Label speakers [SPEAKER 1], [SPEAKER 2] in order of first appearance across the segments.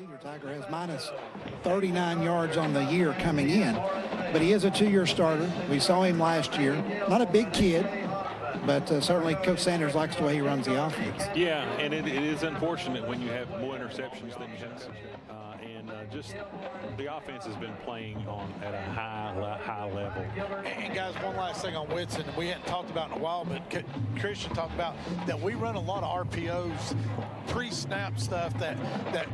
[SPEAKER 1] Either Tiger has minus 39 yards on the year coming in, but he is a two-year starter. We saw him last year. Not a big kid, but certainly Coach Sanders likes the way he runs the offense.
[SPEAKER 2] Yeah, and it is unfortunate when you have more interceptions than you have. Just the offense has been playing at a high level.
[SPEAKER 3] And guys, one last thing on Whitson, we hadn't talked about in a while, but Christian talked about that we run a lot of RPOs, pre-snap stuff that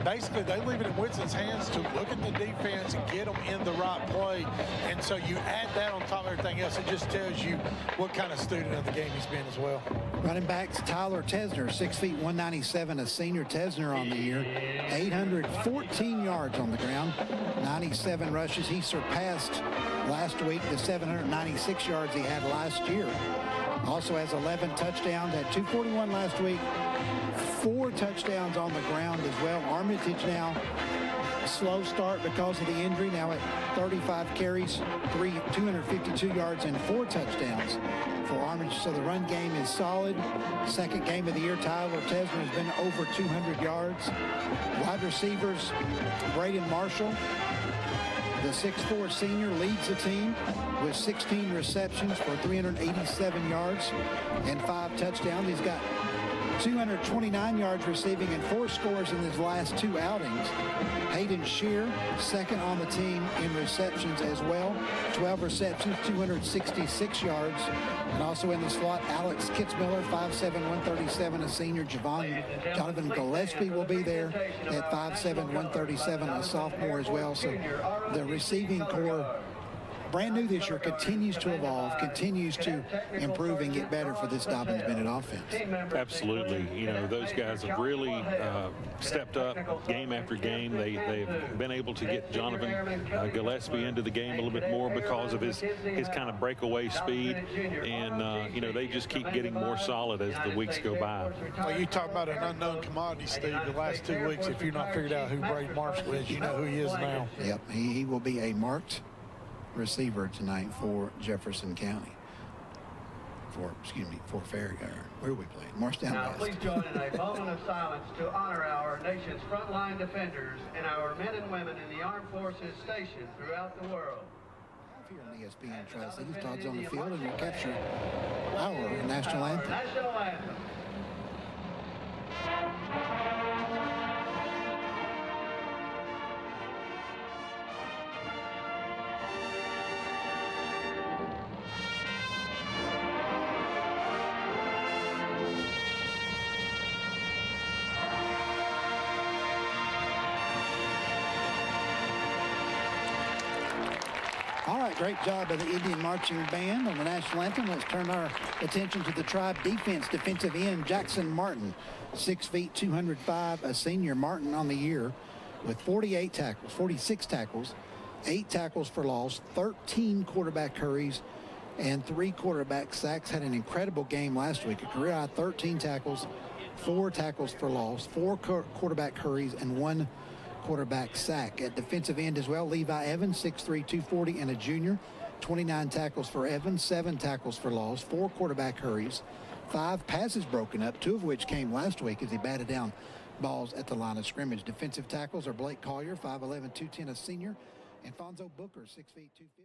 [SPEAKER 3] basically they leave it in Whitson's hands to look at the defense and get them in the right play. And so you add that on top of everything else, it just tells you what kind of student of the game he's been as well.
[SPEAKER 1] Running backs, Tyler Tesner, 6 feet 197, a senior Tesner on the year, 814 yards on the ground, 97 rushes. He surpassed last week the 796 yards he had last year. Also has 11 touchdowns, had 241 last week, 4 touchdowns on the ground as well. Armitage now, slow start because of the injury, now at 35 carries, 252 yards and 4 touchdowns for Armitage. So the run game is solid. Second game of the year, Tyler Tesner has been over 200 yards. Wide receivers, Braden Marshall, the 6'4" senior, leads the team with 16 receptions for 387 yards and 5 touchdowns. He's got 229 yards receiving and 4 scores in his last 2 outings. Hayden Shear, second on the team in receptions as well. 12 receptions, 266 yards. And also in the slot, Alex Kitzmiller, 5'7", 137, a senior. Jonathan Gillespie will be there at 5'7", 137, a sophomore as well. So the receiving core, brand new this year, continues to evolve, continues to improve and get better for this Dobyns-Bennett offense.
[SPEAKER 2] Absolutely. You know, those guys have really stepped up game after game. They've been able to get Jonathan Gillespie into the game a little bit more because of his kind of breakaway speed. And, you know, they just keep getting more solid as the weeks go by.
[SPEAKER 3] Well, you talk about an unknown commodity, Steve, the last 2 weeks. If you've not figured out who Braden Marshall is, you know who he is now.
[SPEAKER 1] Yep, he will be a marked receiver tonight for Jefferson County. For Farragut. Where are we playing? Marshtown
[SPEAKER 4] Now,
[SPEAKER 1] West.
[SPEAKER 4] please join in a moment of silence to honor our nation's frontline defenders and our men and women in the armed forces stationed throughout the world.
[SPEAKER 1] Here on ESPN Tri-Cities, Todd's on the field, and we'll capture our national anthem.
[SPEAKER 4] National anthem.
[SPEAKER 1] All right, great job of the Indian Marching Band on the national anthem. Let's turn our attention to the Tribe defense. Defensive end Jackson Martin, 6 feet 205, a senior. Martin on the year with 46 tackles, 8 tackles for loss, 13 quarterback hurries, and 3 quarterback sacks. Had an incredible game last week. A career high 13 tackles, 4 tackles for loss, 4 quarterback hurries, and 1 quarterback sack. At defensive end as well, Levi Evans, 6'3", 240, and a junior. 29 tackles for Evans, 7 tackles for loss, 4 quarterback hurries, 5 passes broken up, 2 of which came last week as he batted down balls at the line of scrimmage. Defensive tackles are Blake Collier, 5'11", 210, a senior, and Fonzo Booker, 6 feet 250.